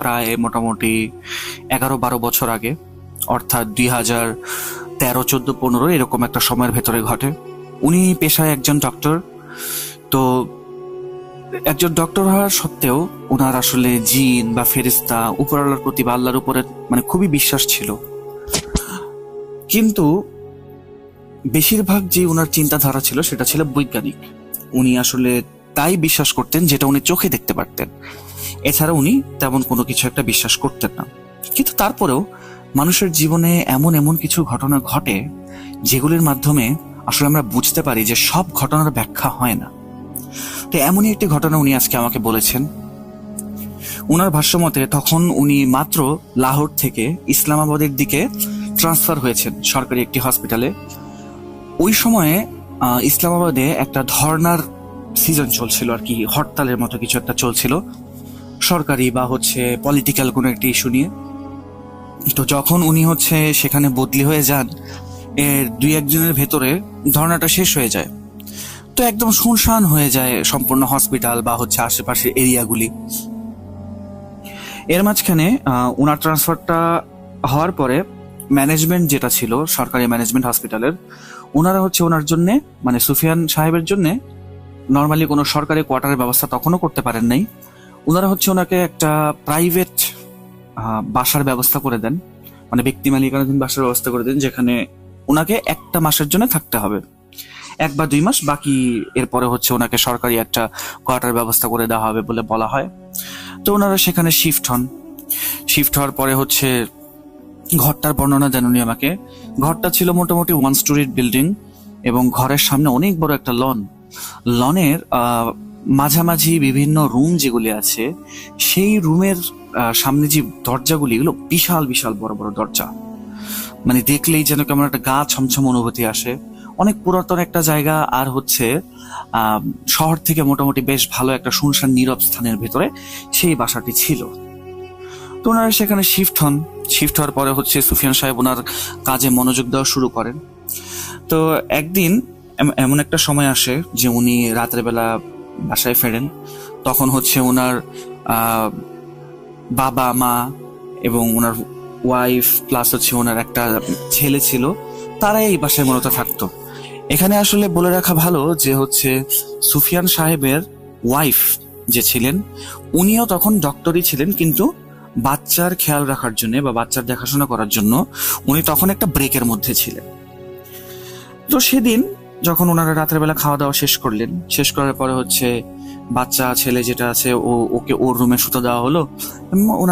প্রায় মোটামুটি 11-12 বছর আগে, অর্থাৎ 2013, 14, 15 এরকম একটা সময়ের ভেতরে ঘটে। উনি পেশায় একজন ডক্টর। তো একজন ডক্টর হওয়ার সত্ত্বেও ওনার আসলে জিন বা ফেরেশতা উপরওয়ালার প্রতি বা আল্লাহর উপরে খুবই বিশ্বাস ছিল। কিন্তু বেশিরভাগ যে ওনার চিন্তাধারা ছিল সেটা ছিল বৈজ্ঞানিক। উনি আসলে তাই বিশ্বাস করতেন যেটা উনি চোখে দেখতে পারতেন, এছাড়া উনি তেমন কোনো কিছু একটা বিশ্বাস করতেন না। কিন্তু তারপরেও মানুষের জীবনে এমন এমন কিছু ঘটনা ঘটে যেগুলির মাধ্যমে আসলে আমরা বুঝতে পারি যে সব ঘটনার ব্যাখ্যা হয় না। তো এমনই একটি ঘটনা উনি আজকে আমাকে বলেছেন। উনার ভাষ্যমতে তখন উনি মাত্র লাহোর থেকে ইসলামাবাদের দিকে ট্রান্সফার হয়েছেন সরকারি একটি হসপিটালে। ওই সময়ে ইসলামাবাদে একটা ধর্নার সিজন চলছিল আর কি, হরতালের মতো কিছু একটা চলছিল সরকারি বা পলিটিক্যাল কোনো একটি ইস্যু নিয়ে। তো যখন উনি সেখানে বদলি হয়ে যান, এর 2-1 দিনের ভেতরে ধর্নাটা শেষ হয়ে যায়। তো একদম শুনশান হয়ে যায় সম্পূর্ণ হসপিটাল বা আশেপাশের এরিয়াগুলি। এর মাঝখানে ওনার ট্রান্সফারটা হওয়ার পরে ম্যানেজমেন্ট যেটা ছিল সরকারি ম্যানেজমেন্ট হসপিটালের, ওনারা ওনার জন্য সুফিয়ান সাহেবের জন্য নর্মালি কোনো সরকারি কোয়ার্টারের ব্যবস্থা তখনও করতে পারেন নাই। ওনারা ওনাকে একটা প্রাইভেট বাসার ব্যবস্থা করে দেন, ব্যক্তি মালিকানাধীন বাসার ব্যবস্থা করে দেন, যেখানে ওনাকে 1 মাসের জন্য থাকতে হবে, 1 বা 2 মাস। বাকি এরপরে ওনাকে সরকারি একটা কোয়ার্টার ব্যবস্থা করে দেওয়া হবে বলে বলা হয়। তো ওনারা সেখানে শিফট হওয়ার পরে ঘরটার বর্ণনা দেন উনি আমাকে। ঘরটা ছিল মোটামুটি 1 স্টোরির বিল্ডিং এবং ঘরের সামনে অনেক বড় একটা লনের মাঝামাঝি বিভিন্ন রুম যেগুলি আছে, সেই রুমের সামনে যে দরজাগুলি, এগুলো বিশাল বিশাল বড় বড় দরজা। দেখলেই যেন কেমন একটা গা ছমছম অনুভূতি আসে। অনেক পুরাতন একটা জায়গা, আর শহর থেকে মোটামুটি বেশ ভালো একটা শুনশান নীরব স্থানের ভেতরে সেই বাসাটি ছিল। তো ওনারা সেখানে শিফট হওয়ার পরে সুফিয়ান সাহেব ওনার কাজে মনোযোগ দেওয়া শুরু করেন। তো একদিন এমন একটা সময় আসে যে উনি রাতের বেলা বাসায় ফেরেন। তখন ওনার বাবা মা এবং ওনার ওয়াইফ প্লাস ওনার একটা ছেলে ছিল, তারা এই বাসায় মূলত থাকতো। এখানে আসলে বলে রাখা ভালো যে সুফিয়ান সাহেবের ওয়াইফ যে ছিলেন, উনিও তখন ডক্টরই ছিলেন, কিন্তু বাচ্চার খেয়াল রাখার জন্য বা বাচ্চার দেখাশোনা করার জন্য উনি তখন একটা ব্রেকের মধ্যে ছিলেন। তো সেদিন যখন ওনারা রাতের বেলা খাওয়া দাওয়া শেষ করার পরে বাচ্চা ছেলে যেটা আছে ওকে ওর রুমে শুতে দেওয়া হলো।